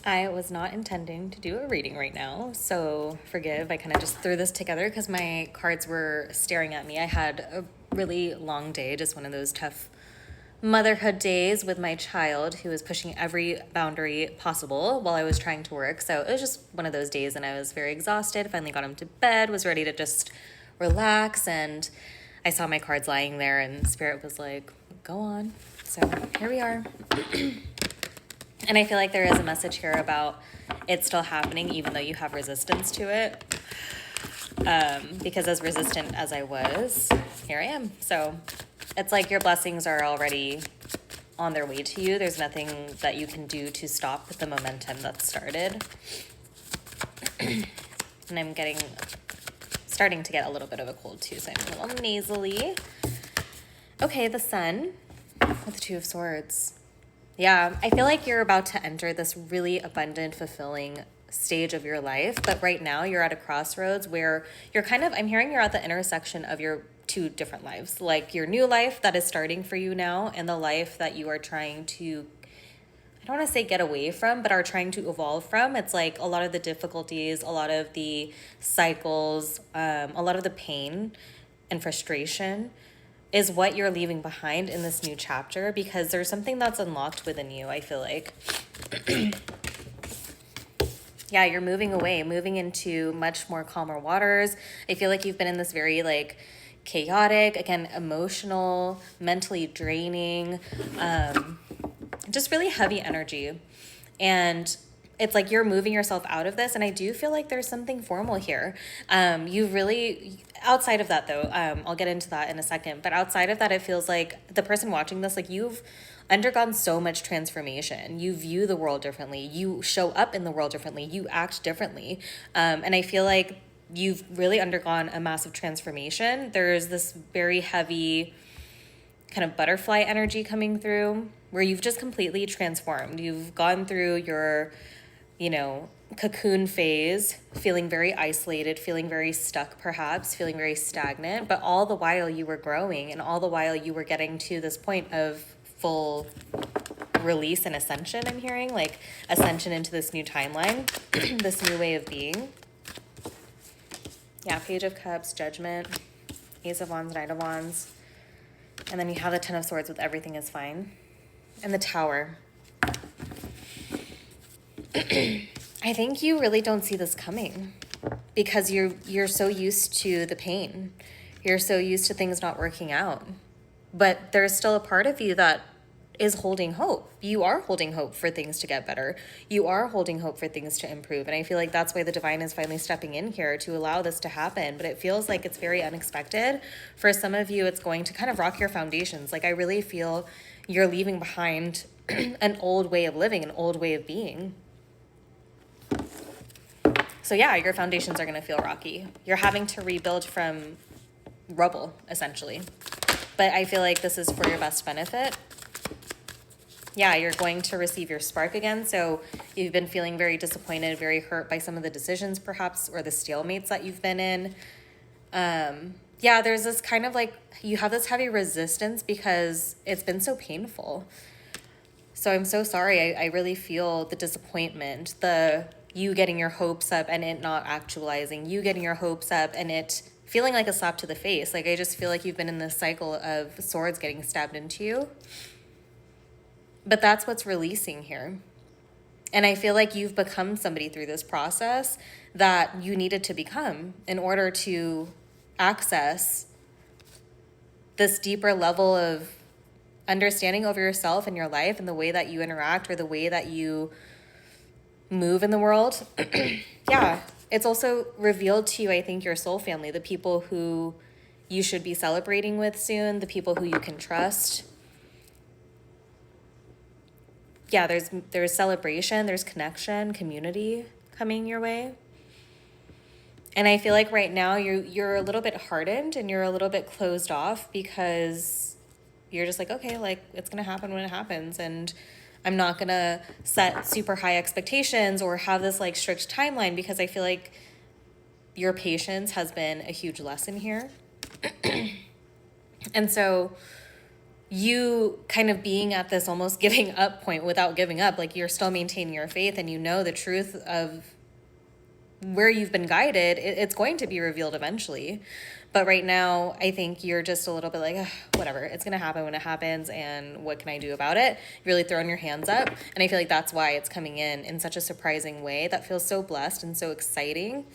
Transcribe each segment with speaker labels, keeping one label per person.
Speaker 1: I was not intending to do a reading right now, so forgive. I kind of just threw this together because my cards were staring at me. I had a really long day, just one of those tough motherhood days with my child who was pushing every boundary possible while I was trying to work. So it was just one of those days, and I was very exhausted. Finally got him to bed, was ready to just relax, and I saw my cards lying there, and Spirit was like, go on. So here we are. And I feel like there is a message here about it still happening, even though you have resistance to it. Because as resistant as I was, here I am. So it's like your blessings are already on their way to you. There's nothing that you can do to stop the momentum that started. And I'm starting to get a little bit of a cold too, so I'm a little nasally. Okay, the Sun with the Two of Swords. Yeah, I feel like you're about to enter this really abundant, fulfilling stage of your life. But right now you're at a crossroads where I'm hearing you're at the intersection of your two different lives. Like your new life that is starting for you now and the life that you are trying to, I don't want to say get away from, but are trying to evolve from. It's like a lot of the difficulties, a lot of the cycles, a lot of the pain and frustration is what you're leaving behind in this new chapter, because there's something that's unlocked within you, I feel like. Yeah, you're moving away, moving into much more calmer waters. I feel like you've been in this very like chaotic, again, emotional, mentally draining, just really heavy energy. And it's like you're moving yourself out of this, and I do feel like there's something formal here. You really, outside of that though, I'll get into that in a second, but outside of that, it feels like the person watching this, like you've undergone so much transformation. You view the world differently. You show up in the world differently. You act differently. And I feel like you've really undergone a massive transformation. There's this very heavy kind of butterfly energy coming through where you've just completely transformed. You've gone through your cocoon phase, feeling very isolated, feeling very stuck perhaps, feeling very stagnant, but all the while you were growing and all the while you were getting to this point of full release and ascension. I'm hearing like ascension into this new timeline, this new way of being. Yeah, Page of Cups, Judgment, Ace of Wands, Knight of Wands, and then you have the Ten of Swords with everything is fine, and the Tower. I think you really don't see this coming because you're so used to the pain. You're so used to things not working out. But there's still a part of you that is holding hope. You are holding hope for things to get better. You are holding hope for things to improve. And I feel like that's why the divine is finally stepping in here to allow this to happen. But it feels like it's very unexpected. For some of you, it's going to kind of rock your foundations. Like I really feel you're leaving behind an old way of living, an old way of being. So yeah, your foundations are going to feel rocky. You're having to rebuild from rubble, essentially. But I feel like this is for your best benefit. Yeah, you're going to receive your spark again. So you've been feeling very disappointed, very hurt by some of the decisions perhaps, or the stalemates that you've been in. Yeah, there's this kind of like, you have this heavy resistance because it's been so painful. So I'm so sorry. I really feel the disappointment, you getting your hopes up and it not actualizing, you getting your hopes up and it feeling like a slap to the face. Like I just feel like you've been in this cycle of swords getting stabbed into you. But that's what's releasing here. And I feel like you've become somebody through this process that you needed to become in order to access this deeper level of understanding over yourself and your life and the way that you interact or the way that you move in the world. Yeah, it's also revealed to you, I think, your soul family, the people who you should be celebrating with soon, the people who you can trust. Yeah, there's celebration, there's connection, community coming your way. And I feel like right now you're a little bit hardened and you're a little bit closed off because you're just like, okay, like it's going to happen when it happens. And I'm not going to set super high expectations or have this like strict timeline because I feel like your patience has been a huge lesson here. And so you kind of being at this almost giving up point without giving up. Like, you're still maintaining your faith and you know the truth of where you've been guided. It's going to be revealed eventually. But right now, I think you're just a little bit like, "Ugh, whatever, it's going to happen when it happens. And what can I do about it?" You're really throwing your hands up. And I feel like that's why it's coming in such a surprising way that feels so blessed and so exciting.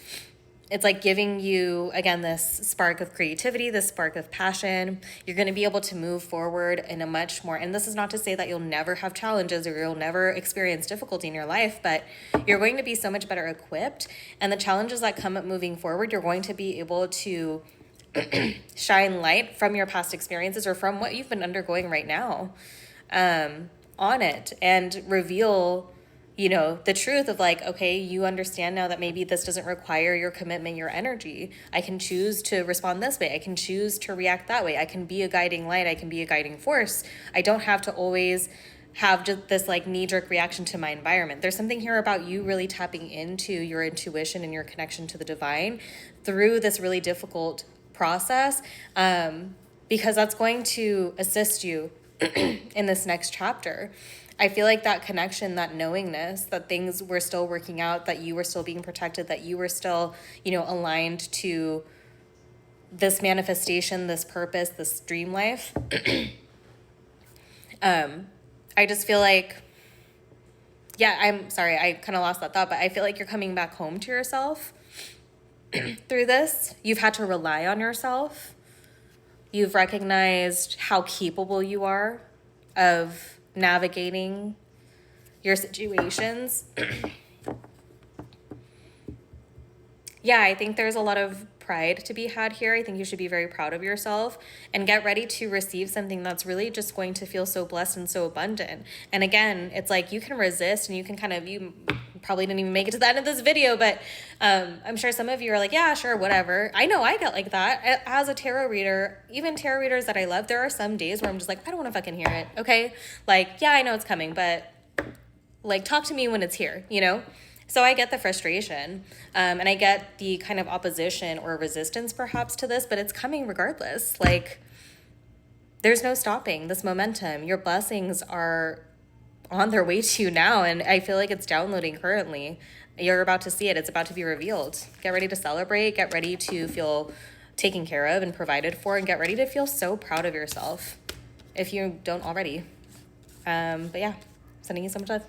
Speaker 1: It's like giving you, again, this spark of creativity, this spark of passion. You're going to be able to move forward in a much more, and this is not to say that you'll never have challenges or you'll never experience difficulty in your life, but you're going to be so much better equipped. And the challenges that come up moving forward, you're going to be able to shine light from your past experiences or from what you've been undergoing right now on it, and reveal the truth of like, okay, you understand now that maybe this doesn't require your commitment, your energy. I can choose to respond this way. I can choose to react that way. I can be a guiding light. I can be a guiding force. I don't have to always have just this like knee-jerk reaction to my environment. There's something here about you really tapping into your intuition and your connection to the divine through this really difficult process, because that's going to assist you in this next chapter. I feel like that connection, that knowingness, that things were still working out, that you were still being protected, that you were still, aligned to this manifestation, this purpose, this dream life. I just feel like, I'm sorry, I kind of lost that thought, but I feel like you're coming back home to yourself through this. You've had to rely on yourself. You've recognized how capable you are of navigating your situations. I think there's a lot of pride to be had here. I think you should be very proud of yourself and get ready to receive something that's really just going to feel so blessed and so abundant. And again, it's like you can resist and you can you probably didn't even make it to the end of this video, but I'm sure some of you are like, yeah, sure, whatever. I know I get like that as a tarot reader. Even tarot readers that I love, there are some days where I'm just like, I don't want to fucking hear it. Okay, like, I know it's coming, but like, talk to me when it's here, So I get the frustration, and I get the kind of opposition or resistance perhaps to this, but it's coming regardless. Like, there's no stopping this momentum. Your blessings are on their way to you now, and I feel like it's downloading currently. You're about to see it. It's about to be revealed. Get ready to celebrate. Get ready to feel taken care of and provided for, and get ready to feel so proud of yourself if you don't already. But sending you so much love.